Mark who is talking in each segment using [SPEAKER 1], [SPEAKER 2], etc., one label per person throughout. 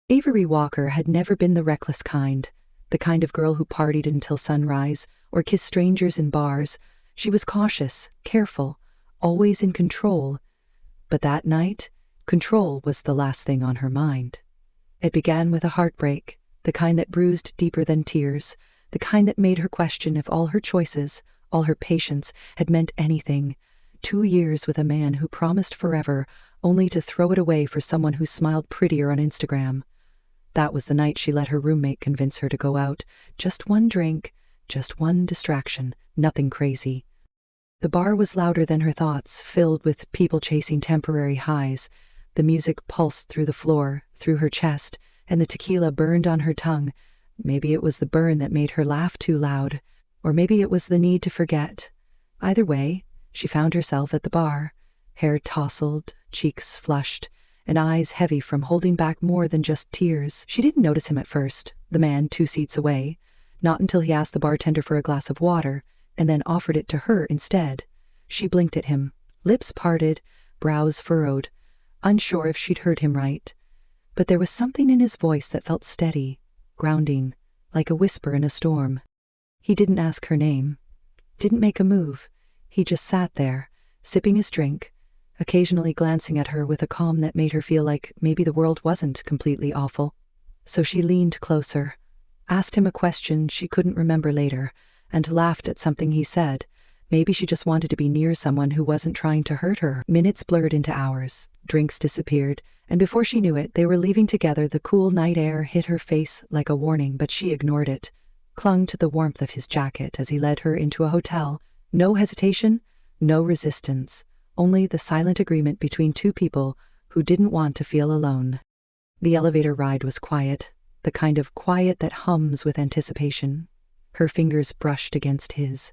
[SPEAKER 1] Avery Walker had never been the reckless kind, the kind of girl who partied until sunrise or kissed strangers in bars. She was cautious, careful, always in control. But that night, control was the last thing on her mind. It began with a heartbreak, the kind that bruised deeper than tears, the kind that made her question if all her choices, all her patience, had meant anything. 2 years with a man who promised forever, only to throw it away for someone who smiled prettier on Instagram. That was the night she let her roommate convince her to go out. Just one drink, just one distraction, nothing crazy. The bar was louder than her thoughts, filled with people chasing temporary highs. The music pulsed through the floor, through her chest, and the tequila burned on her tongue. Maybe it was the burn that made her laugh too loud, or maybe it was the need to forget. Either way, she found herself at the bar, hair tousled, cheeks flushed, and eyes heavy from holding back more than just tears. She didn't notice him at first, the man 2 seats away, not until he asked the bartender for a glass of water, and then offered it to her instead. She blinked at him, lips parted, brows furrowed, unsure if she'd heard him right. But there was something in his voice that felt steady, grounding, like a whisper in a storm. He didn't ask her name, didn't make a move. He just sat there, sipping his drink, occasionally glancing at her with a calm that made her feel like maybe the world wasn't completely awful. So she leaned closer, asked him a question she couldn't remember later, and laughed at something he said. Maybe she just wanted to be near someone who wasn't trying to hurt her. Minutes blurred into hours, drinks disappeared, and before she knew it, they were leaving together. The cool night air hit her face like a warning, but she ignored it, clung to the warmth of his jacket as he led her into a hotel. No hesitation, no resistance, only the silent agreement between 2 people who didn't want to feel alone. The elevator ride was quiet, the kind of quiet that hums with anticipation. Her fingers brushed against his,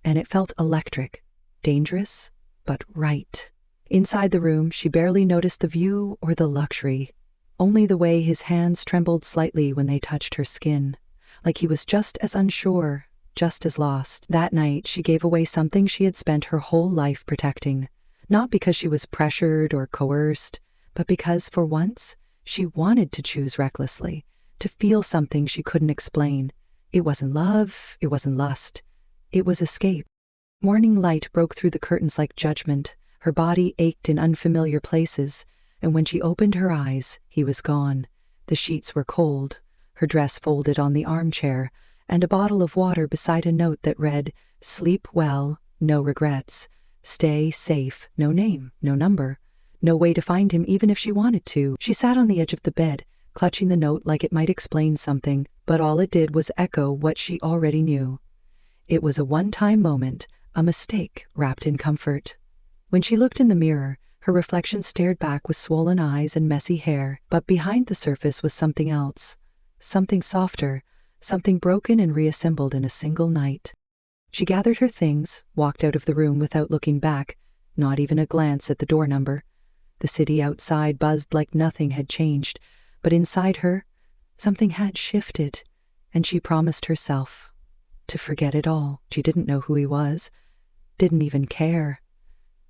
[SPEAKER 1] and it felt electric, dangerous, but right. Inside the room, she barely noticed the view or the luxury, only the way his hands trembled slightly when they touched her skin, like he was just as unsure, just as lost. That night, she gave away something she had spent her whole life protecting, not because she was pressured or coerced, but because, for once, she wanted to choose recklessly, to feel something she couldn't explain. It wasn't love, it wasn't lust, it was escape. Morning light broke through the curtains like judgment. Her body ached in unfamiliar places, and when she opened her eyes, he was gone. The sheets were cold, her dress folded on the armchair, and a bottle of water beside a note that read, "Sleep well, no regrets. Stay safe." No name, no number, no way to find him even if she wanted to. She sat on the edge of the bed, clutching the note like it might explain something, but all it did was echo what she already knew. It was a one-time moment, a mistake wrapped in comfort. When she looked in the mirror, her reflection stared back with swollen eyes and messy hair, but behind the surface was something else, something softer, something broken and reassembled in a single night. She gathered her things, walked out of the room without looking back, not even a glance at the door number. The city outside buzzed like nothing had changed, but inside her, something had shifted, and she promised herself to forget it all. She didn't know who he was, didn't even care.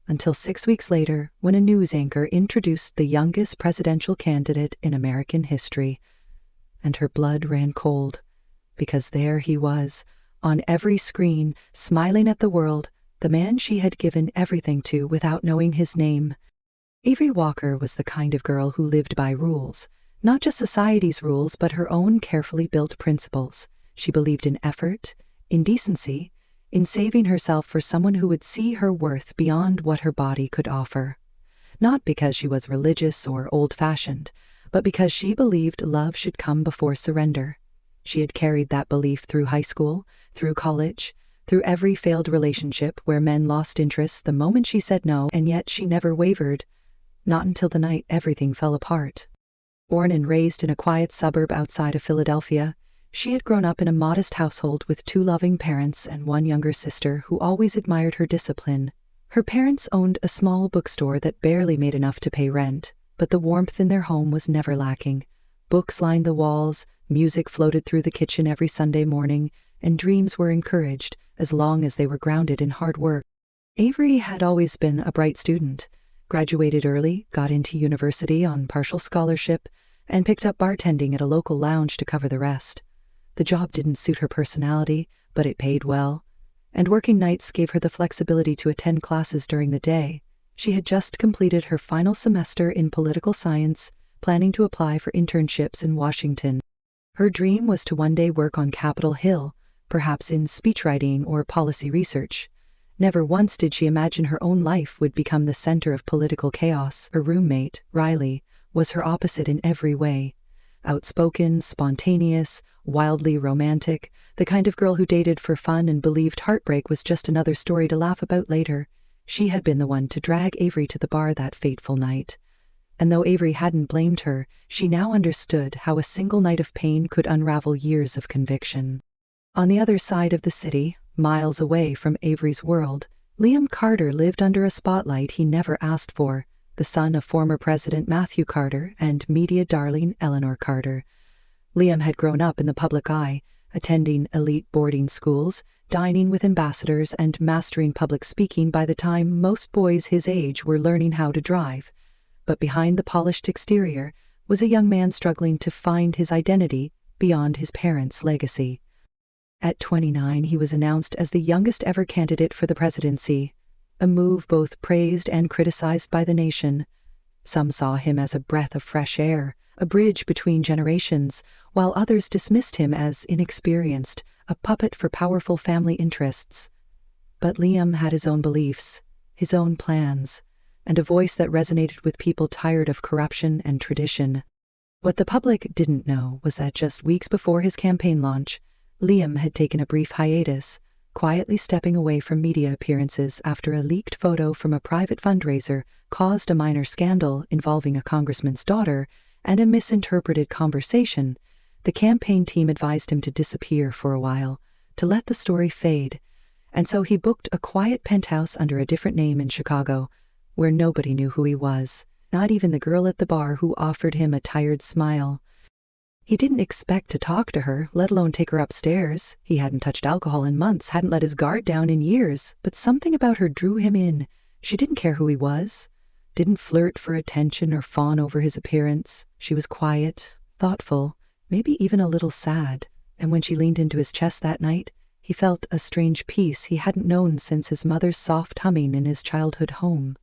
[SPEAKER 1] Until 6 weeks later, when a news anchor introduced the youngest presidential candidate in American history, and her blood ran cold, because there he was, on every screen, smiling at the world, the man she had given everything to without knowing his name. Avery Walker was the kind of girl who lived by rules, not just society's rules, but her own carefully built principles. She believed in effort, in decency, in saving herself for someone who would see her worth beyond what her body could offer. Not because she was religious or old-fashioned, but because she believed love should come before surrender. She had carried that belief through high school, through college, through every failed relationship where men lost interest the moment she said no, and yet she never wavered, not until the night everything fell apart. Born and raised in a quiet suburb outside of Philadelphia, she had grown up in a modest household with 2 loving parents and 1 younger sister who always admired her discipline. Her parents owned a small bookstore that barely made enough to pay rent, but the warmth in their home was never lacking. Books lined the walls, music floated through the kitchen every Sunday morning, and dreams were encouraged as long as they were grounded in hard work. Avery had always been a bright student, graduated early, got into university on partial scholarship, and picked up bartending at a local lounge to cover the rest. The job didn't suit her personality, but it paid well, and working nights gave her the flexibility to attend classes during the day. She had just completed her final semester in political science, planning to apply for internships in Washington. Her dream was to one day work on Capitol Hill, perhaps in speechwriting or policy research. Never once did she imagine her own life would become the center of political chaos. Her roommate, Riley, was her opposite in every way. Outspoken, spontaneous, wildly romantic, the kind of girl who dated for fun and believed heartbreak was just another story to laugh about later. She had been the one to drag Avery to the bar that fateful night. And though Avery hadn't blamed her, she now understood how a single night of pain could unravel years of conviction. On the other side of the city, miles away from Avery's world, Liam Carter lived under a spotlight he never asked for, the son of former President Matthew Carter and media darling Eleanor Carter. Liam had grown up in the public eye, attending elite boarding schools, dining with ambassadors, and mastering public speaking by the time most boys his age were learning how to drive. But behind the polished exterior was a young man struggling to find his identity beyond his parents' legacy. At 29, he was announced as the youngest ever candidate for the presidency, a move both praised and criticized by the nation. Some saw him as a breath of fresh air, a bridge between generations, while others dismissed him as inexperienced, a puppet for powerful family interests. But Liam had his own beliefs, his own plans, and a voice that resonated with people tired of corruption and tradition. What the public didn't know was that just weeks before his campaign launch, Liam had taken a brief hiatus, quietly stepping away from media appearances after a leaked photo from a private fundraiser caused a minor scandal involving a congressman's daughter and a misinterpreted conversation. The campaign team advised him to disappear for a while, to let the story fade, and so he booked a quiet penthouse under a different name in Chicago, where nobody knew who he was, not even the girl at the bar who offered him a tired smile. He didn't expect to talk to her, let alone take her upstairs. He hadn't touched alcohol in months, hadn't let his guard down in years, but something about her drew him in. She didn't care who he was, didn't flirt for attention or fawn over his appearance. She was quiet, thoughtful, maybe even a little sad, and when she leaned into his chest that night, he felt a strange peace he hadn't known since his mother's soft humming in his childhood home.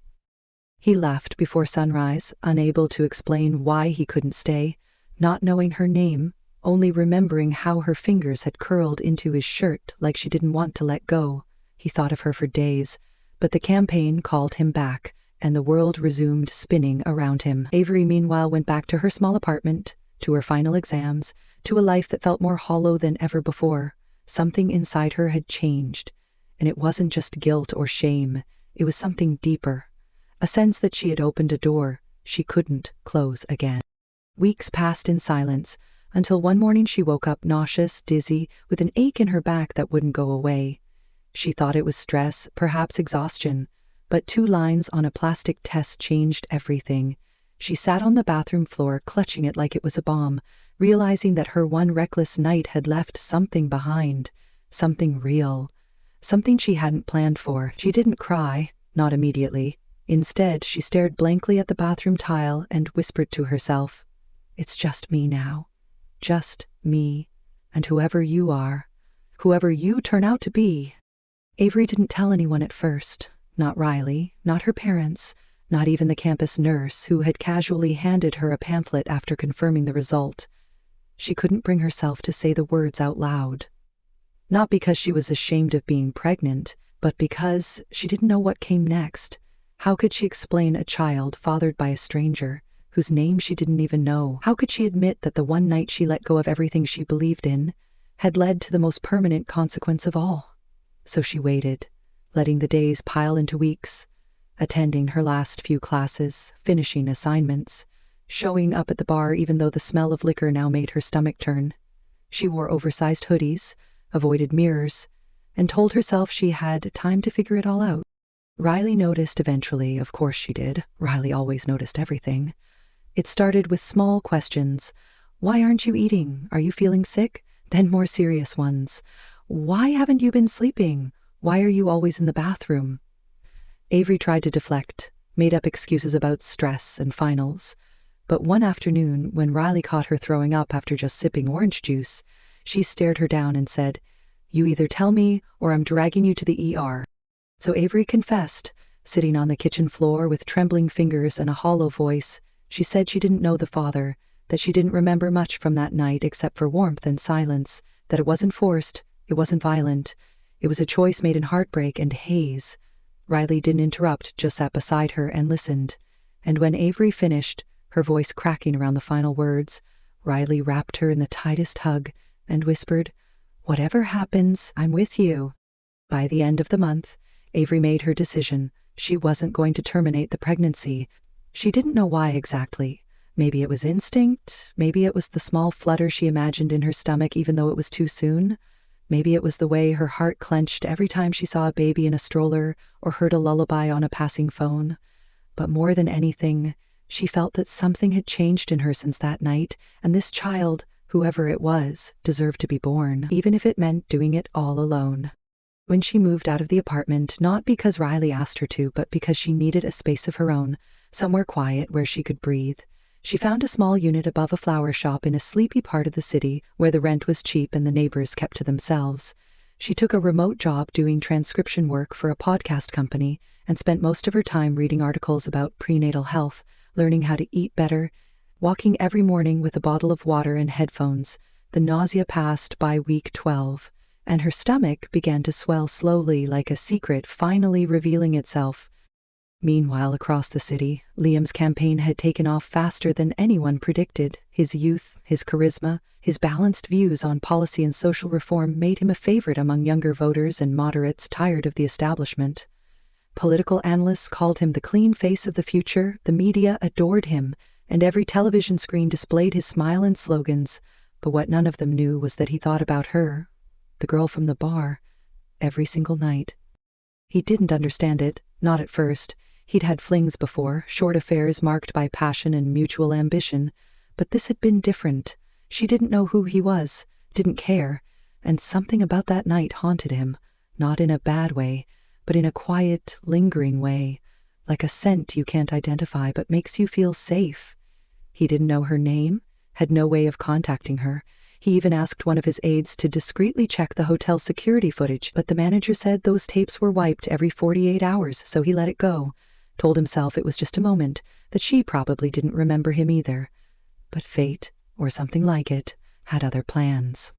[SPEAKER 1] He left before sunrise, unable to explain why he couldn't stay, not knowing her name, only remembering how her fingers had curled into his shirt like she didn't want to let go. He thought of her for days, but the campaign called him back, and the world resumed spinning around him. Avery, meanwhile, went back to her small apartment, to her final exams, to a life that felt more hollow than ever before. Something inside her had changed, and it wasn't just guilt or shame, it was something deeper, a sense that she had opened a door she couldn't close again. Weeks passed in silence, until one morning she woke up nauseous, dizzy, with an ache in her back that wouldn't go away. She thought it was stress, perhaps exhaustion, but 2 lines on a plastic test changed everything. She sat on the bathroom floor, clutching it like it was a bomb, realizing that her one reckless night had left something behind, something real, something she hadn't planned for. She didn't cry, not immediately. Instead, she stared blankly at the bathroom tile and whispered to herself, "It's just me now. Just me. And whoever you are. Whoever you turn out to be." Avery didn't tell anyone at first. Not Riley, not her parents, not even the campus nurse who had casually handed her a pamphlet after confirming the result. She couldn't bring herself to say the words out loud. Not because she was ashamed of being pregnant, but because she didn't know what came next. How could she explain a child fathered by a stranger, whose name she didn't even know? How could she admit that the one night she let go of everything she believed in had led to the most permanent consequence of all? So she waited, letting the days pile into weeks, attending her last few classes, finishing assignments, showing up at the bar even though the smell of liquor now made her stomach turn. She wore oversized hoodies, avoided mirrors, and told herself she had time to figure it all out. Riley noticed eventually, of course she did. Riley always noticed everything. It started with small questions. Why aren't you eating? Are you feeling sick? Then more serious ones. Why haven't you been sleeping? Why are you always in the bathroom? Avery tried to deflect, made up excuses about stress and finals, But one afternoon, when Riley caught her throwing up after just sipping orange juice, she stared her down and said, "You either tell me or I'm dragging you to the ER." So Avery confessed, sitting on the kitchen floor with trembling fingers and a hollow voice. She said she didn't know the father, that she didn't remember much from that night except for warmth and silence, that it wasn't forced, it wasn't violent. It was a choice made in heartbreak and haze. Riley didn't interrupt, just sat beside her and listened. And when Avery finished, her voice cracking around the final words, Riley wrapped her in the tightest hug and whispered, "Whatever happens, I'm with you." By the end of the month, Avery made her decision. She wasn't going to terminate the pregnancy. She didn't know why exactly. Maybe it was instinct. Maybe it was the small flutter she imagined in her stomach even though it was too soon. Maybe it was the way her heart clenched every time she saw a baby in a stroller or heard a lullaby on a passing phone. But more than anything, she felt that something had changed in her since that night, and this child, whoever it was, deserved to be born, even if it meant doing it all alone. When she moved out of the apartment, not because Riley asked her to, but because she needed a space of her own, somewhere quiet where she could breathe, she found a small unit above a flower shop in a sleepy part of the city where the rent was cheap and the neighbors kept to themselves. She took a remote job doing transcription work for a podcast company and spent most of her time reading articles about prenatal health, learning how to eat better, walking every morning with a bottle of water and headphones. The nausea passed by week 12, and her stomach began to swell slowly like a secret finally revealing itself. Meanwhile, across the city, Liam's campaign had taken off faster than anyone predicted. His youth, his charisma, his balanced views on policy and social reform made him a favorite among younger voters and moderates tired of the establishment. Political analysts called him the clean face of the future, the media adored him, and every television screen displayed his smile and slogans. But what none of them knew was that he thought about her, the girl from the bar, every single night. He didn't understand it, not at first. He'd had flings before, short affairs marked by passion and mutual ambition, but this had been different. She didn't know who he was, didn't care, and something about that night haunted him, not in a bad way, but in a quiet, lingering way, like a scent you can't identify but makes you feel safe. He didn't know her name, had no way of contacting her. He even asked one of his aides to discreetly check the hotel security footage, but the manager said those tapes were wiped every 48 hours, so he let it go. Told himself it was just a moment, that she probably didn't remember him either. But fate, or something like it, had other plans.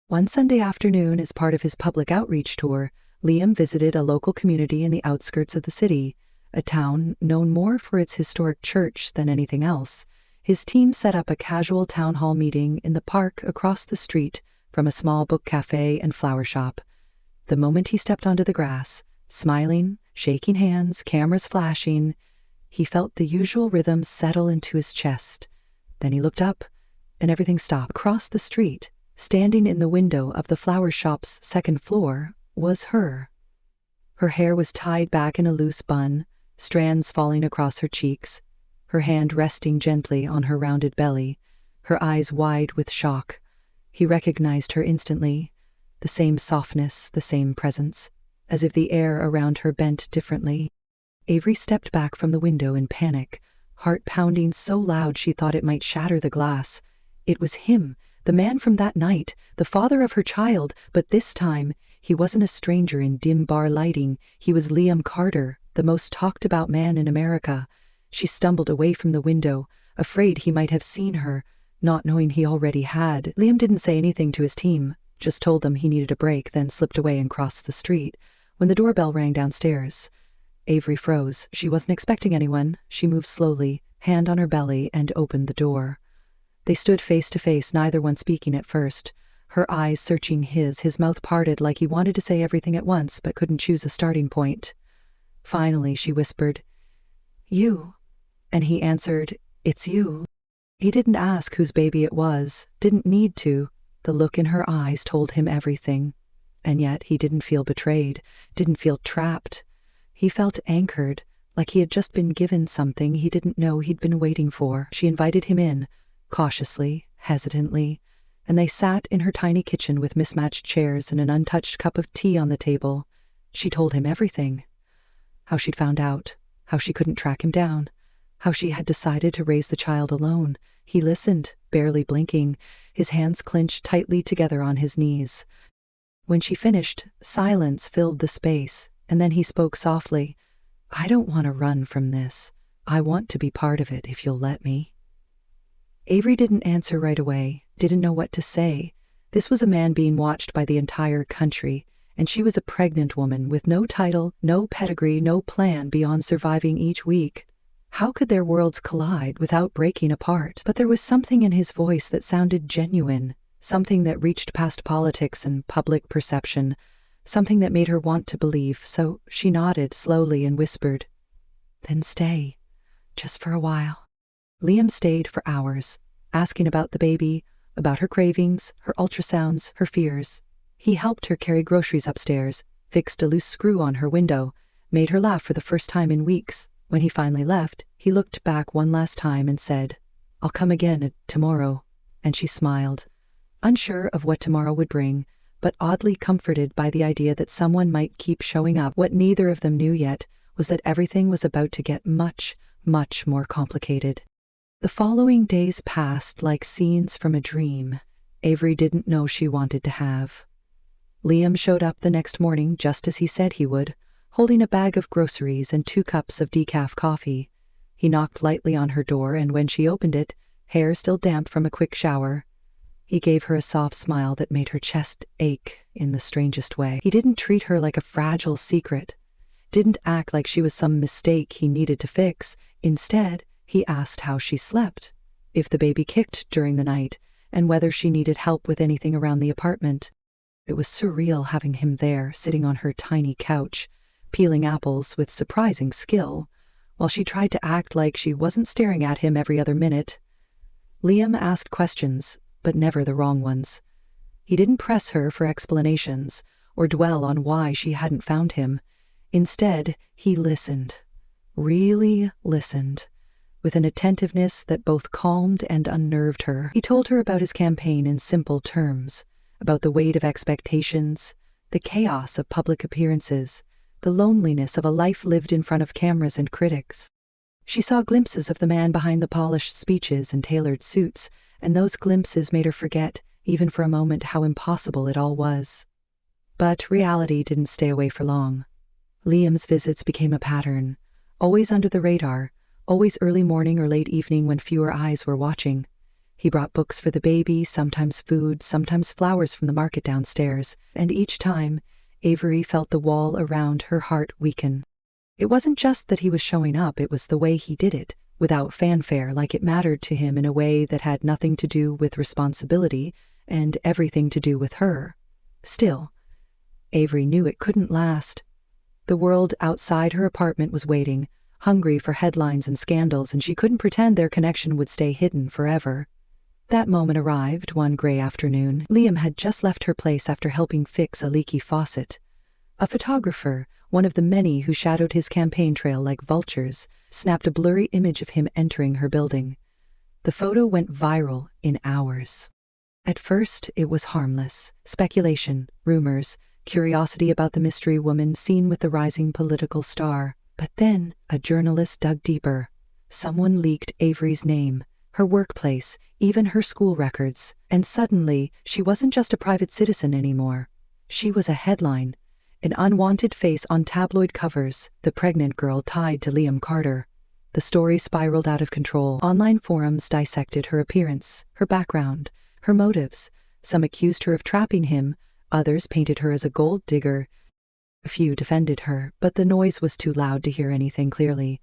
[SPEAKER 1] One Sunday afternoon, as part of his public outreach tour, Liam visited a local community in the outskirts of the city, a town known more for its historic church than anything else. His team set up a casual town hall meeting in the park across the street from a small book cafe and flower shop. The moment he stepped onto the grass, smiling, shaking hands, cameras flashing, he felt the usual rhythm settle into his chest. Then he looked up, and everything stopped. Across the street, standing in the window of the flower shop's second floor, was her. Her hair was tied back in a loose bun, strands falling across her cheeks, her hand resting gently on her rounded belly, her eyes wide with shock. He recognized her instantly, the same softness, the same presence, as if the air around her bent differently. Avery stepped back from the window in panic, heart pounding so loud she thought it might shatter the glass. It was him, the man from that night, the father of her child, but this time, he wasn't a stranger in dim bar lighting. He was Liam Carter, the most talked about man in America. She stumbled away from the window, afraid he might have seen her, not knowing he already had. Liam didn't say anything to his team, just told them he needed a break, then slipped away and crossed the street. When the doorbell rang downstairs, Avery froze. She wasn't expecting anyone. She moved slowly, hand on her belly, and opened the door. They stood face to face, neither one speaking at first, her eyes searching his mouth parted like he wanted to say everything at once but couldn't choose a starting point. Finally, she whispered, "You," and he answered, "It's you." He didn't ask whose baby it was, didn't need to. The look in her eyes told him everything. And yet he didn't feel betrayed, didn't feel trapped. He felt anchored, like he had just been given something he didn't know he'd been waiting for. She invited him in, cautiously, hesitantly, and they sat in her tiny kitchen with mismatched chairs and an untouched cup of tea on the table. She told him everything. How she'd found out, how she couldn't track him down, how she had decided to raise the child alone. He listened, barely blinking, his hands clenched tightly together on his knees. When she finished, silence filled the space, and then he spoke softly. "I don't want to run from this. I want to be part of it if you'll let me." Avery didn't answer right away, didn't know what to say. This was a man being watched by the entire country, and she was a pregnant woman with no title, no pedigree, no plan beyond surviving each week. How could their worlds collide without breaking apart? But there was something in his voice that sounded genuine, something that reached past politics and public perception, something that made her want to believe, so she nodded slowly and whispered, "Then stay, just for a while." Liam stayed for hours, asking about the baby, about her cravings, her ultrasounds, her fears. He helped her carry groceries upstairs, fixed a loose screw on her window, made her laugh for the first time in weeks. When he finally left, he looked back one last time and said, "I'll come again tomorrow." And she smiled, unsure of what tomorrow would bring, but oddly comforted by the idea that someone might keep showing up. What neither of them knew yet was that everything was about to get much, much more complicated. The following days passed like scenes from a dream Avery didn't know she wanted to have. Liam showed up the next morning just as he said he would, holding a bag of groceries and 2 cups of decaf coffee. He knocked lightly on her door, and when she opened it, hair still damp from a quick shower, he gave her a soft smile that made her chest ache in the strangest way. He didn't treat her like a fragile secret, didn't act like she was some mistake he needed to fix. Instead, he asked how she slept, if the baby kicked during the night, and whether she needed help with anything around the apartment. It was surreal having him there, sitting on her tiny couch, peeling apples with surprising skill, while she tried to act like she wasn't staring at him every other minute. Liam asked questions, but never the wrong ones. He didn't press her for explanations or dwell on why she hadn't found him. Instead, he listened, really listened, with an attentiveness that both calmed and unnerved her. He told her about his campaign in simple terms, about the weight of expectations, the chaos of public appearances, the loneliness of a life lived in front of cameras and critics. She saw glimpses of the man behind the polished speeches and tailored suits, and those glimpses made her forget, even for a moment, how impossible it all was. But reality didn't stay away for long. Liam's visits became a pattern, always under the radar, always early morning or late evening when fewer eyes were watching. He brought books for the baby, sometimes food, sometimes flowers from the market downstairs, and each time, Avery felt the wall around her heart weaken. It wasn't just that he was showing up, it was the way he did it, without fanfare, like it mattered to him in a way that had nothing to do with responsibility and everything to do with her. Still, Avery knew it couldn't last. The world outside her apartment was waiting, hungry for headlines and scandals, and she couldn't pretend their connection would stay hidden forever. That moment arrived one gray afternoon. Liam had just left her place after helping fix a leaky faucet. A photographer, one of the many who shadowed his campaign trail like vultures, snapped a blurry image of him entering her building. The photo went viral in hours. At first, it was harmless. Speculation, rumors, curiosity about the mystery woman seen with the rising political star. But then, a journalist dug deeper. Someone leaked Avery's name, her workplace, even her school records, and suddenly, she wasn't just a private citizen anymore. She was a headline, an unwanted face on tabloid covers, the pregnant girl tied to Liam Carter. The story spiraled out of control. Online forums dissected her appearance, her background, her motives. Some accused her of trapping him, others painted her as a gold digger. A few defended her, but the noise was too loud to hear anything clearly.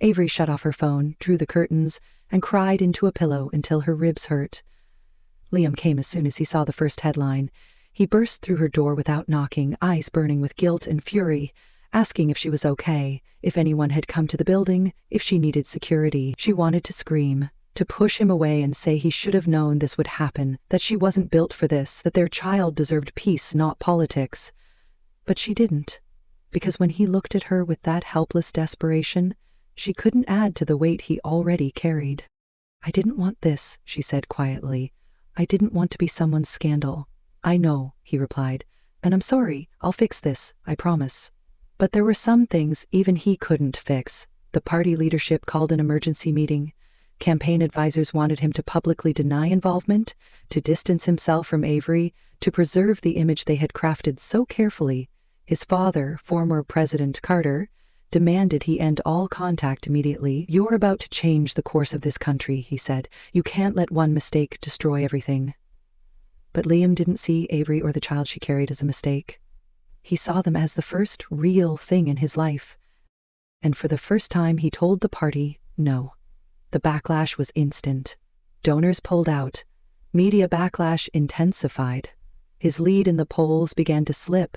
[SPEAKER 1] Avery shut off her phone, drew the curtains, and cried into a pillow until her ribs hurt. Liam came as soon as he saw the first headline. He burst through her door without knocking, eyes burning with guilt and fury, asking if she was okay, if anyone had come to the building, if she needed security. She wanted to scream, to push him away and say he should have known this would happen, that she wasn't built for this, that their child deserved peace, not politics. But she didn't, because when he looked at her with that helpless desperation, she couldn't add to the weight he already carried. "I didn't want this," she said quietly. "I didn't want to be someone's scandal." "I know," he replied, "and I'm sorry. I'll fix this, I promise." But there were some things even he couldn't fix. The The party leadership called an emergency meeting. Campaign advisors wanted him to publicly deny involvement, to distance himself from Avery, to preserve the image they had crafted so carefully. His father, former President Carter, demanded he end all contact immediately. "You're about to change the course of this country," he said. "You can't let one mistake destroy everything." But Liam didn't see Avery or the child she carried as a mistake. He saw them as the first real thing in his life. And for the first time, he told the party no. The backlash was instant. Donors pulled out. Media backlash intensified. His lead in the polls began to slip.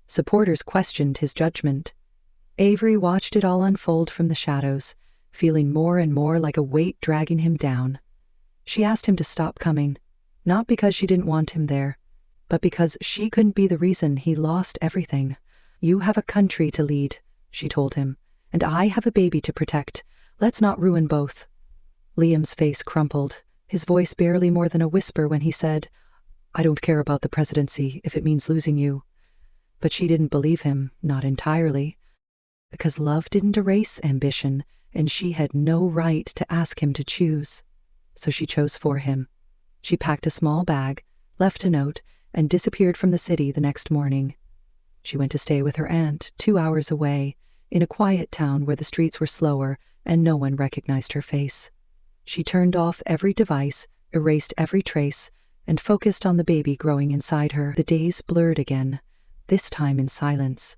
[SPEAKER 1] Supporters questioned his judgment. Avery watched it all unfold from the shadows, feeling more and more like a weight dragging him down. She asked him to stop coming, not because she didn't want him there, but because she couldn't be the reason he lost everything. "You have a country to lead," she told him, "and I have a baby to protect. Let's not ruin both." Liam's face crumpled, his voice barely more than a whisper when he said, "I don't care about the presidency if it means losing you." But she didn't believe him, not entirely. Because love didn't erase ambition, and she had no right to ask him to choose. So she chose for him. She packed a small bag, left a note, and disappeared from the city the next morning. She went to stay with her aunt, 2 hours away, in a quiet town where the streets were slower and no one recognized her face. She turned off every device, erased every trace, and focused on the baby growing inside her. The days blurred again, this time in silence.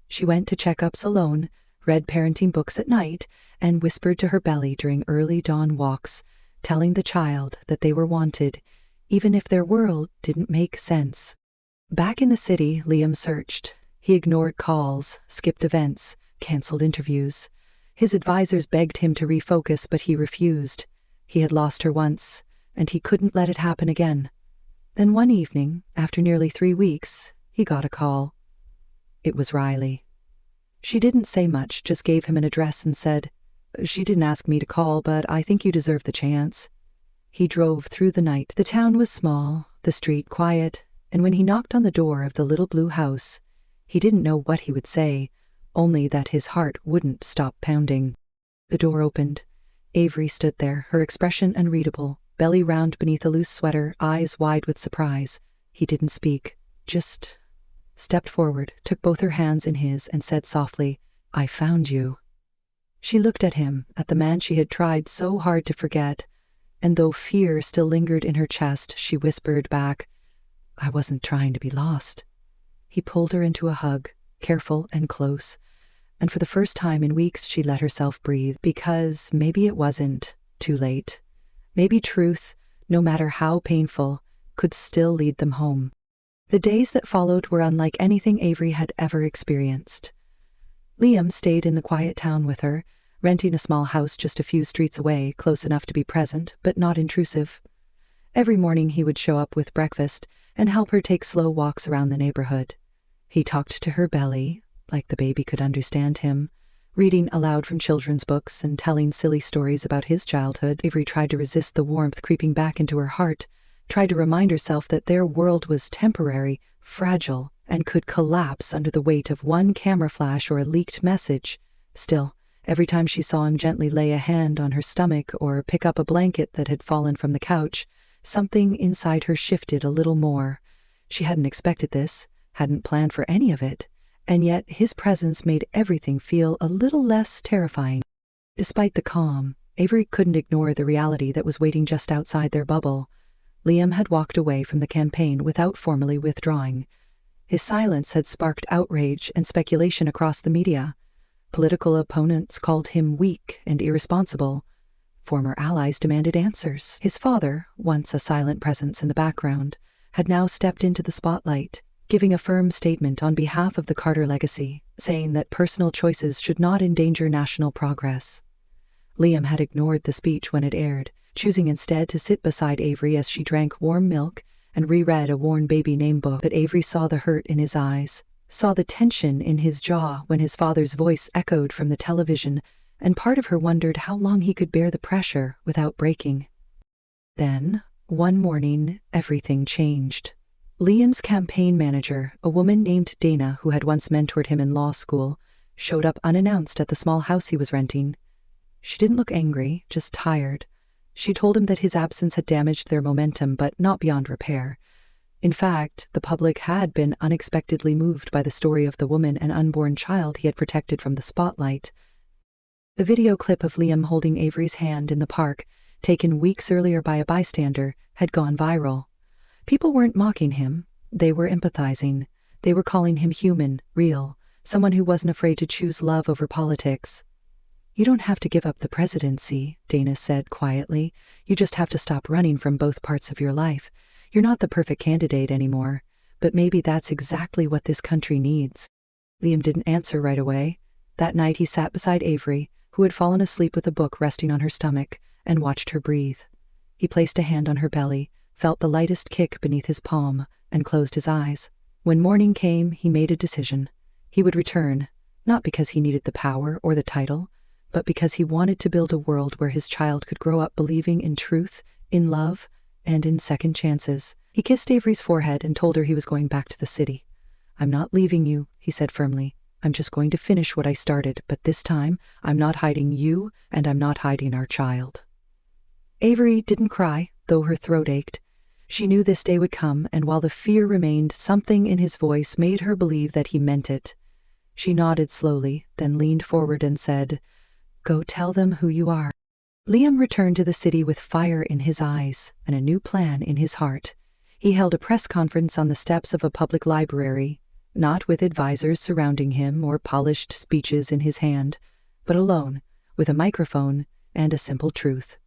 [SPEAKER 1] She went to checkups alone, read parenting books at night, and whispered to her belly during early dawn walks, telling the child that they were wanted, even if their world didn't make sense. Back in the city, Liam searched. He ignored calls, skipped events, canceled interviews. His advisors begged him to refocus, but he refused. He had lost her once, and he couldn't let it happen again. Then one evening, after nearly 3 weeks, he got a call. It was Riley. She didn't say much, just gave him an address and said, "She didn't ask me to call, but I think you deserve the chance." He drove through the night. The town was small, the street quiet, and when he knocked on the door of the little blue house, he didn't know what he would say, only that his heart wouldn't stop pounding. The door opened. Avery stood there, her expression unreadable, belly round beneath a loose sweater, eyes wide with surprise. He didn't speak, just stepped forward, took both her hands in his, and said softly, "I found you." She looked at him, at the man she had tried so hard to forget, and though fear still lingered in her chest, she whispered back, "I wasn't trying to be lost." He pulled her into a hug, careful and close, and for the first time in weeks she let herself breathe, because maybe it wasn't too late. Maybe truth, no matter how painful, could still lead them home. The days that followed were unlike anything Avery had ever experienced. Liam stayed in the quiet town with her, renting a small house just a few streets away, close enough to be present, but not intrusive. Every morning he would show up with breakfast and help her take slow walks around the neighborhood. He talked to her belly, like the baby could understand him, reading aloud from children's books and telling silly stories about his childhood. Avery tried to resist the warmth creeping back into her heart, tried to remind herself that their world was temporary, fragile, and could collapse under the weight of one camera flash or a leaked message. Still, every time she saw him gently lay a hand on her stomach or pick up a blanket that had fallen from the couch, something inside her shifted a little more. She hadn't expected this, hadn't planned for any of it, and yet his presence made everything feel a little less terrifying. Despite the calm, Avery couldn't ignore the reality that was waiting just outside their bubble. Liam had walked away from the campaign without formally withdrawing. His silence had sparked outrage and speculation across the media. Political opponents called him weak and irresponsible. Former allies demanded answers. His father, once a silent presence in the background, had now stepped into the spotlight, giving a firm statement on behalf of the Carter legacy, saying that personal choices should not endanger national progress. Liam had ignored the speech when it aired, choosing instead to sit beside Avery as she drank warm milk and reread a worn baby name book. But Avery saw the hurt in his eyes, saw the tension in his jaw when his father's voice echoed from the television, and part of her wondered how long he could bear the pressure without breaking. Then, one morning, everything changed. Liam's campaign manager, a woman named Dana who had once mentored him in law school, showed up unannounced at the small house he was renting. She didn't look angry, just tired. She told him that his absence had damaged their momentum, but not beyond repair. In fact, the public had been unexpectedly moved by the story of the woman and unborn child he had protected from the spotlight. The video clip of Liam holding Avery's hand in the park, taken weeks earlier by a bystander, had gone viral. People weren't mocking him. They were empathizing. They were calling him human, real, someone who wasn't afraid to choose love over politics. "You don't have to give up the presidency," Dana said quietly. "You just have to stop running from both parts of your life. You're not the perfect candidate anymore, but maybe that's exactly what this country needs." Liam didn't answer right away. That night he sat beside Avery, who had fallen asleep with a book resting on her stomach, and watched her breathe. He placed a hand on her belly, felt the lightest kick beneath his palm, and closed his eyes. When morning came, he made a decision. He would return, not because he needed the power or the title, but because he wanted to build a world where his child could grow up believing in truth, in love, and in second chances. He kissed Avery's forehead and told her he was going back to the city. "I'm not leaving you," he said firmly. "I'm just going to finish what I started, but this time, I'm not hiding you, and I'm not hiding our child." Avery didn't cry, though her throat ached. She knew this day would come, and while the fear remained, something in his voice made her believe that he meant it. She nodded slowly, then leaned forward and said, "Go tell them who you are." Liam returned to the city with fire in his eyes and a new plan in his heart. He held a press conference on the steps of a public library, not with advisors surrounding him or polished speeches in his hand, but alone, with a microphone and a simple truth.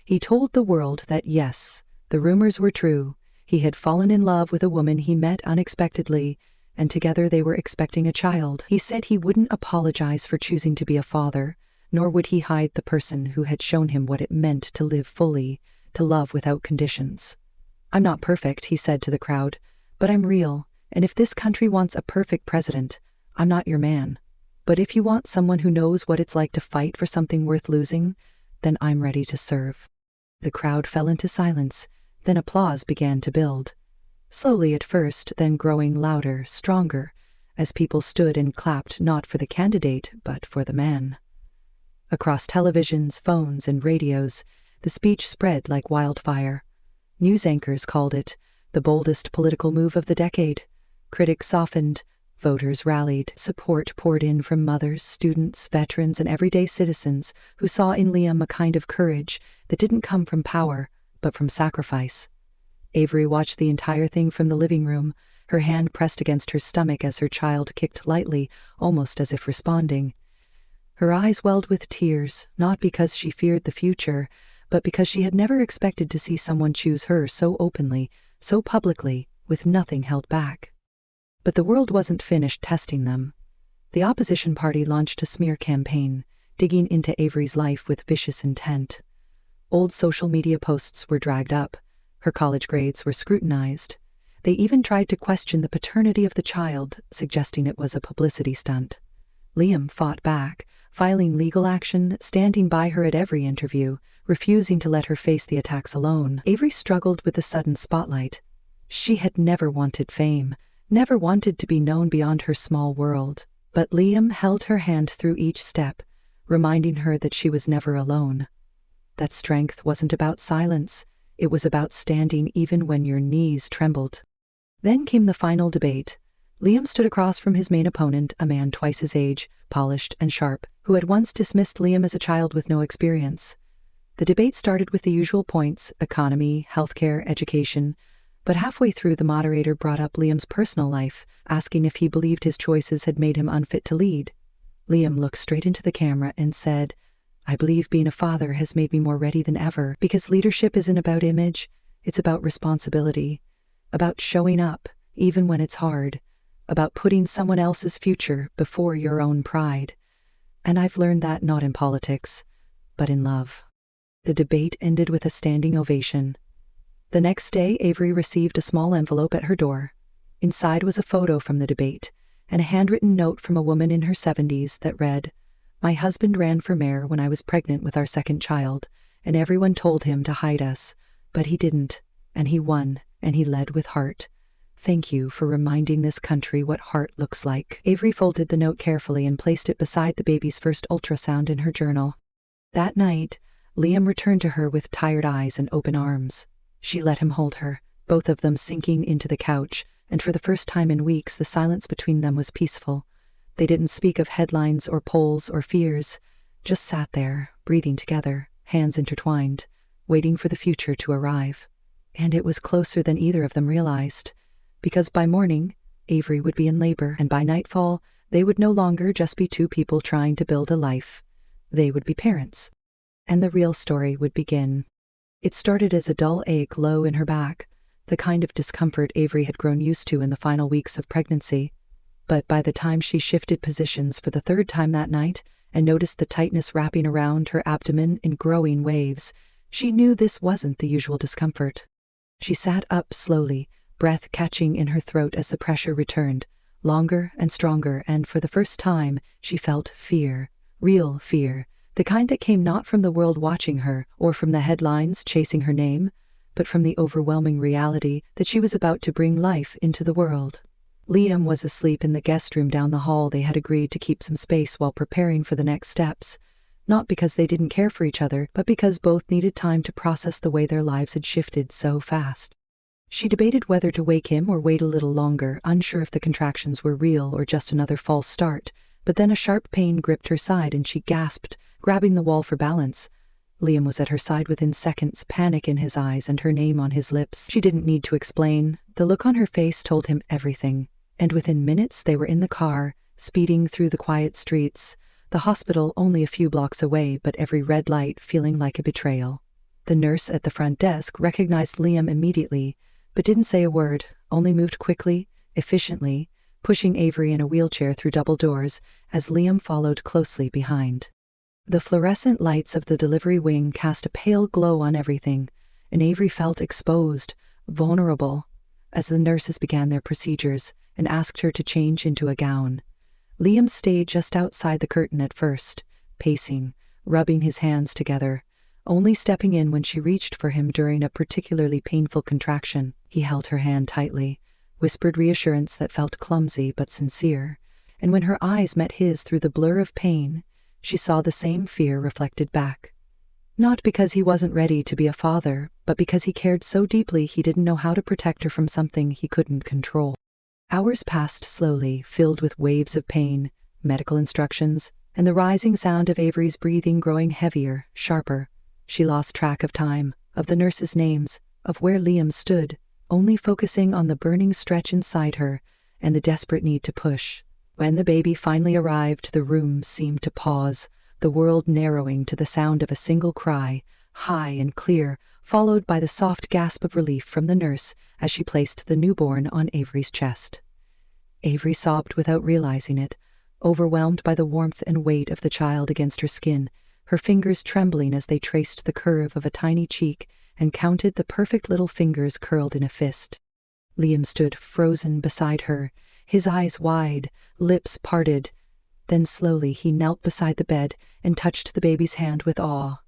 [SPEAKER 1] He told the world that yes, the rumors were true. He had fallen in love with a woman he met unexpectedly, and together they were expecting a child. He said he wouldn't apologize for choosing to be a father, nor would he hide the person who had shown him what it meant to live fully, to love without conditions. "I'm not perfect," he said to the crowd, "but I'm real, and if this country wants a perfect president, I'm not your man. But if you want someone who knows what it's like to fight for something worth losing, then I'm ready to serve." The crowd fell into silence, then applause began to build. Slowly at first, then growing louder, stronger, as people stood and clapped not for the candidate, but for the man. Across televisions, phones, and radios, the speech spread like wildfire. News anchors called it the boldest political move of the decade. Critics softened, voters rallied, support poured in from mothers, students, veterans, and everyday citizens who saw in Liam a kind of courage that didn't come from power, but from sacrifice. Avery watched the entire thing from the living room, her hand pressed against her stomach as her child kicked lightly, almost as if responding. Her eyes welled with tears, not because she feared the future, but because she had never expected to see someone choose her so openly, so publicly, with nothing held back. But the world wasn't finished testing them. The opposition party launched a smear campaign, digging into Avery's life with vicious intent. Old social media posts were dragged up. Her college grades were scrutinized. They even tried to question the paternity of the child, suggesting it was a publicity stunt. Liam fought back, filing legal action, standing by her at every interview, refusing to let her face the attacks alone. Avery struggled with the sudden spotlight. She had never wanted fame, never wanted to be known beyond her small world. But Liam held her hand through each step, reminding her that she was never alone. That strength wasn't about silence. It was about standing even when your knees trembled. Then came the final debate. Liam stood across from his main opponent, a man twice his age, polished and sharp, who had once dismissed Liam as a child with no experience. The debate started with the usual points: economy, healthcare, education. But halfway through, the moderator brought up Liam's personal life, asking if he believed his choices had made him unfit to lead. Liam looked straight into the camera and said, "I believe being a father has made me more ready than ever, because leadership isn't about image, it's about responsibility, about showing up, even when it's hard, about putting someone else's future before your own pride. And I've learned that not in politics, but in love." The debate ended with a standing ovation. The next day, Avery received a small envelope at her door. Inside was a photo from the debate, and a handwritten note from a woman in her 70s that read, "My husband ran for mayor when I was pregnant with our second child, and everyone told him to hide us, but he didn't, and he won, and he led with heart. "Thank you for reminding this country what heart looks like." Avery folded the note carefully and placed it beside the baby's first ultrasound in her journal. That night, Liam returned to her with tired eyes and open arms. She let him hold her, both of them sinking into the couch, and for the first time in weeks the silence between them was peaceful. They didn't speak of headlines or polls or fears, just sat there, breathing together, hands intertwined, waiting for the future to arrive. And it was closer than either of them realized, because by morning, Avery would be in labor, and by nightfall, they would no longer just be two people trying to build a life. They would be parents. And the real story would begin. It started as a dull ache low in her back, the kind of discomfort Avery had grown used to in the final weeks of pregnancy. But by the time she shifted positions for the third time that night and noticed the tightness wrapping around her abdomen in growing waves, she knew this wasn't the usual discomfort. She sat up slowly, breath catching in her throat as the pressure returned, longer and stronger, and for the first time she felt fear, real fear, the kind that came not from the world watching her or from the headlines chasing her name, but from the overwhelming reality that she was about to bring life into the world. Liam was asleep in the guest room down the hall. They had agreed to keep some space while preparing for the next steps, not because they didn't care for each other, but because both needed time to process the way their lives had shifted so fast. She debated whether to wake him or wait a little longer, unsure if the contractions were real or just another false start, but then a sharp pain gripped her side and she gasped, grabbing the wall for balance. Liam was at her side within seconds, panic in his eyes and her name on his lips. She didn't need to explain. The look on her face told him everything. And within minutes they were in the car, speeding through the quiet streets, the hospital only a few blocks away, but every red light feeling like a betrayal. The nurse at the front desk recognized Liam immediately, but didn't say a word, only moved quickly, efficiently, pushing Avery in a wheelchair through double doors as Liam followed closely behind. The fluorescent lights of the delivery wing cast a pale glow on everything, and Avery felt exposed, vulnerable, as the nurses began their procedures and asked her to change into a gown. Liam stayed just outside the curtain at first, pacing, rubbing his hands together, only stepping in when she reached for him during a particularly painful contraction. He held her hand tightly, whispered reassurance that felt clumsy but sincere, and when her eyes met his through the blur of pain, she saw the same fear reflected back. Not because he wasn't ready to be a father, but because he cared so deeply he didn't know how to protect her from something he couldn't control. Hours passed slowly, filled with waves of pain, medical instructions, and the rising sound of Avery's breathing growing heavier, sharper. She lost track of time, of the nurses' names, of where Liam stood, only focusing on the burning stretch inside her and the desperate need to push. When the baby finally arrived, the room seemed to pause, the world narrowing to the sound of a single cry, high and clear, followed by the soft gasp of relief from the nurse as she placed the newborn on Avery's chest. Avery sobbed without realizing it, overwhelmed by the warmth and weight of the child against her skin, her fingers trembling as they traced the curve of a tiny cheek and counted the perfect little fingers curled in a fist. Liam stood frozen beside her, his eyes wide, lips parted. Then slowly he knelt beside the bed and touched the baby's hand with awe.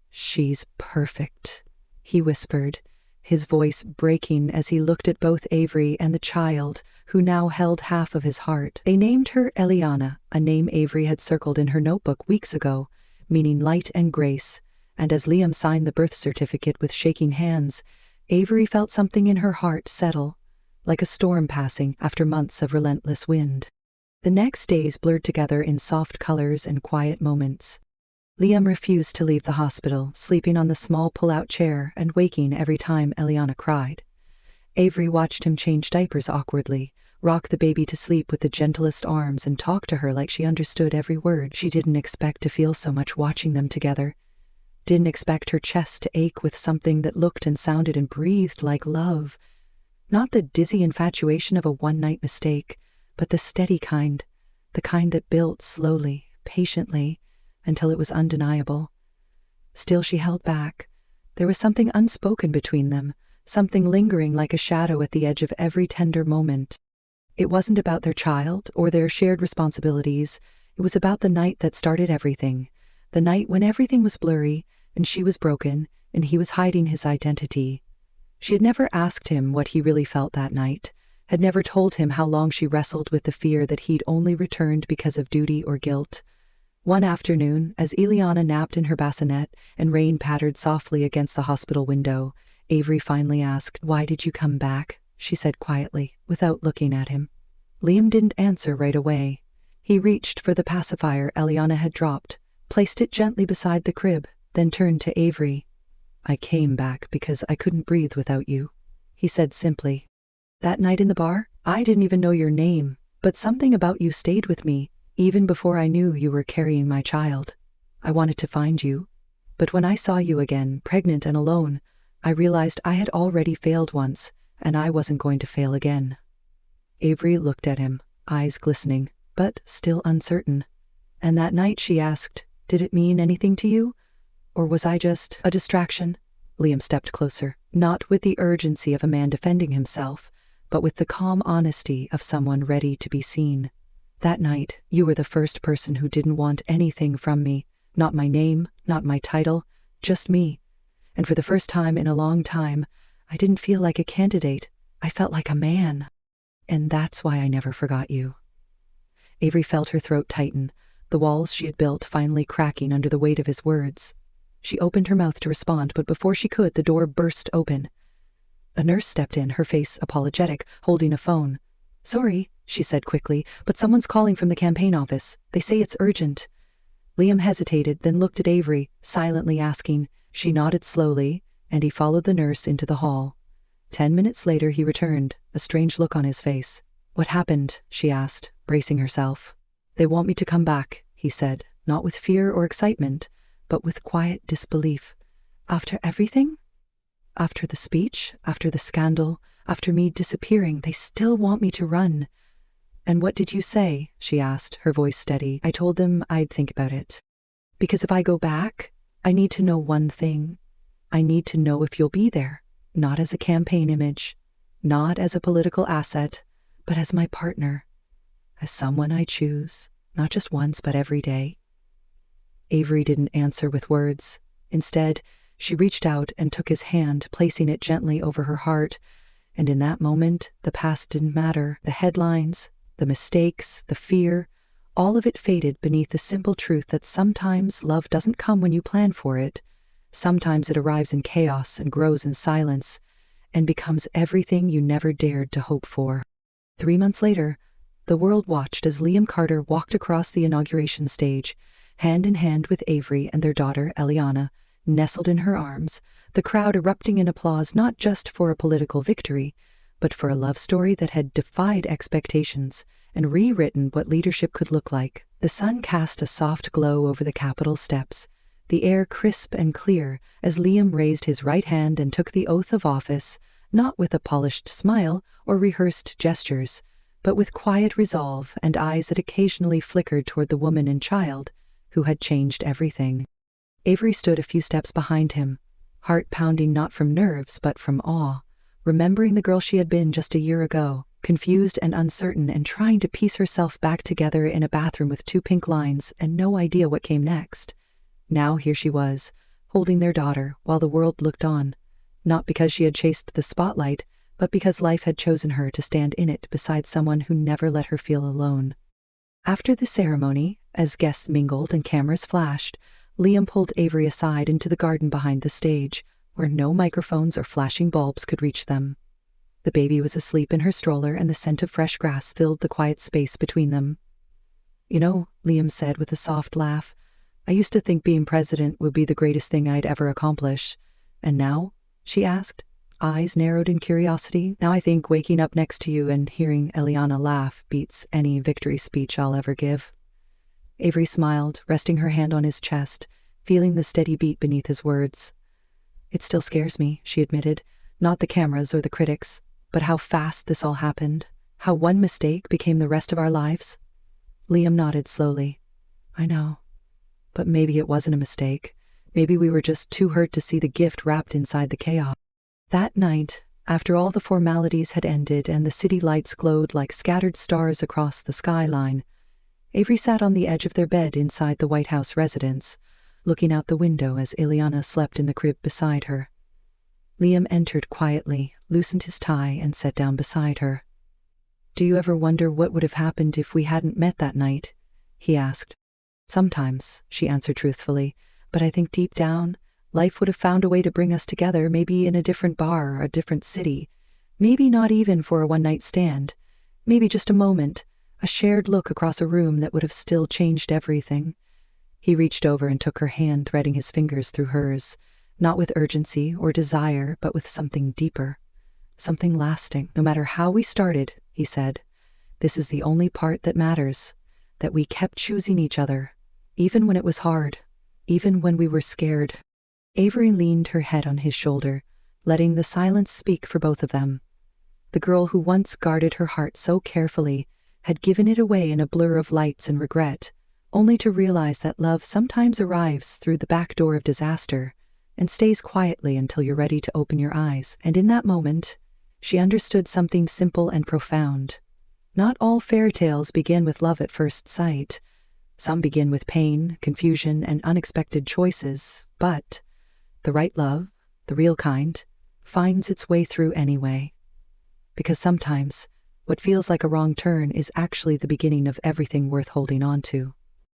[SPEAKER 1] "She's perfect," he whispered, his voice breaking as he looked at both Avery and the child, who now held half of his heart. They named her Eliana, a name Avery had circled in her notebook weeks ago, meaning light and grace, and as Liam signed the birth certificate with shaking hands, Avery felt something in her heart settle, like a storm passing after months of relentless wind. The next days blurred together in soft colors and quiet moments. Liam refused to leave the hospital, sleeping on the small pull-out chair and waking every time Eliana cried. Avery watched him change diapers awkwardly, rock the baby to sleep with the gentlest arms, and talk to her like she understood every word. She didn't expect to feel so much watching them together. Didn't expect her chest to ache with something that looked and sounded and breathed like love. Not the dizzy infatuation of a one-night mistake, but the steady kind, the kind that built slowly, patiently, until it was undeniable. Still she held back. There was something unspoken between them, something lingering like a shadow at the edge of every tender moment. It wasn't about their child or their shared responsibilities. It was about the night that started everything, the night when everything was blurry and she was broken and he was hiding his identity. She had never asked him what he really felt that night, had never told him how long she wrestled with the fear that he'd only returned because of duty or guilt. One afternoon, as Eliana napped in her bassinet and rain pattered softly against the hospital window, Avery finally asked, "Why did you come back?" she said quietly, without looking at him. Liam didn't answer right away. He reached for the pacifier Eliana had dropped, placed it gently beside the crib, then turned to Avery. "I came back because I couldn't breathe without you," he said simply. "That night in the bar, I didn't even know your name, but something about you stayed with me, even before I knew you were carrying my child. I wanted to find you, but when I saw you again, pregnant and alone, I realized I had already failed once, and I wasn't going to fail again." Avery looked at him, eyes glistening, but still uncertain. "And that night," she asked, "did it mean anything to you? Or was I just a distraction?" Liam stepped closer, not with the urgency of a man defending himself, but with the calm honesty of someone ready to be seen. "That night, you were the first person who didn't want anything from me. Not my name, not my title, just me. And for the first time in a long time, I didn't feel like a candidate. I felt like a man. And that's why I never forgot you." Avery felt her throat tighten, the walls she had built finally cracking under the weight of his words. She opened her mouth to respond, but before she could, the door burst open. A nurse stepped in, her face apologetic, holding a phone. "Sorry," she said quickly, "but someone's calling from the campaign office. They say it's urgent." Liam hesitated, then looked at Avery, silently asking. She nodded slowly, and he followed the nurse into the hall. 10 minutes later he returned, a strange look on his face. "What happened?" she asked, bracing herself. "They want me to come back," he said, not with fear or excitement, but with quiet disbelief. "After everything? After the speech, after the scandal, after me disappearing, they still want me to run." "And what did you say?" she asked, her voice steady. "I told them I'd think about it. Because if I go back, I need to know one thing. I need to know if you'll be there, not as a campaign image, not as a political asset, but as my partner, as someone I choose, not just once, but every day." Avery didn't answer with words. Instead, she reached out and took his hand, placing it gently over her heart, and in that moment, the past didn't matter. The headlines, the mistakes, the fear, all of it faded beneath the simple truth that sometimes love doesn't come when you plan for it. Sometimes it arrives in chaos and grows in silence, and becomes everything you never dared to hope for. 3 months later, the world watched as Liam Carter walked across the inauguration stage, hand in hand with Avery and their daughter, Eliana, nestled in her arms, the crowd erupting in applause not just for a political victory, but for a love story that had defied expectations and rewritten what leadership could look like. The sun cast a soft glow over the Capitol steps, the air crisp and clear as Liam raised his right hand and took the oath of office, not with a polished smile or rehearsed gestures, but with quiet resolve and eyes that occasionally flickered toward the woman and child who had changed everything. Avery stood a few steps behind him, heart pounding not from nerves but from awe, remembering the girl she had been just a year ago, confused and uncertain and trying to piece herself back together in a bathroom with 2 pink lines and no idea what came next. Now here she was, holding their daughter while the world looked on, not because she had chased the spotlight, but because life had chosen her to stand in it beside someone who never let her feel alone. After the ceremony, as guests mingled and cameras flashed, Liam pulled Avery aside into the garden behind the stage, where no microphones or flashing bulbs could reach them. The baby was asleep in her stroller, and the scent of fresh grass filled the quiet space between them. "You know," Liam said with a soft laugh, "I used to think being president would be the greatest thing I'd ever accomplish. And now?" she asked, eyes narrowed in curiosity. "Now I think waking up next to you and hearing Eliana laugh beats any victory speech I'll ever give." Avery smiled, resting her hand on his chest, feeling the steady beat beneath his words. "It still scares me," she admitted, "not the cameras or the critics, but how fast this all happened, how one mistake became the rest of our lives." Liam nodded slowly. "I know. But maybe it wasn't a mistake. Maybe we were just too hurt to see the gift wrapped inside the chaos." That night, after all the formalities had ended and the city lights glowed like scattered stars across the skyline, Avery sat on the edge of their bed inside the White House residence, looking out the window as Eliana slept in the crib beside her. Liam entered quietly, loosened his tie, and sat down beside her. "Do you ever wonder what would have happened if we hadn't met that night?" he asked. "Sometimes," she answered truthfully, "but I think deep down, life would have found a way to bring us together, maybe in a different bar or a different city. Maybe not even for a one-night stand. Maybe just a moment, a shared look across a room that would have still changed everything." He reached over and took her hand, threading his fingers through hers, not with urgency or desire, but with something deeper, something lasting. "No matter how we started," he said, "this is the only part that matters, that we kept choosing each other, even when it was hard, even when we were scared." Avery leaned her head on his shoulder, letting the silence speak for both of them. The girl who once guarded her heart so carefully had given it away in a blur of lights and regret, only to realize that love sometimes arrives through the back door of disaster and stays quietly until you're ready to open your eyes. And in that moment, she understood something simple and profound. Not all fairy tales begin with love at first sight. Some begin with pain, confusion, and unexpected choices, but the right love, the real kind, finds its way through anyway. Because sometimes, what feels like a wrong turn is actually the beginning of everything worth holding on to.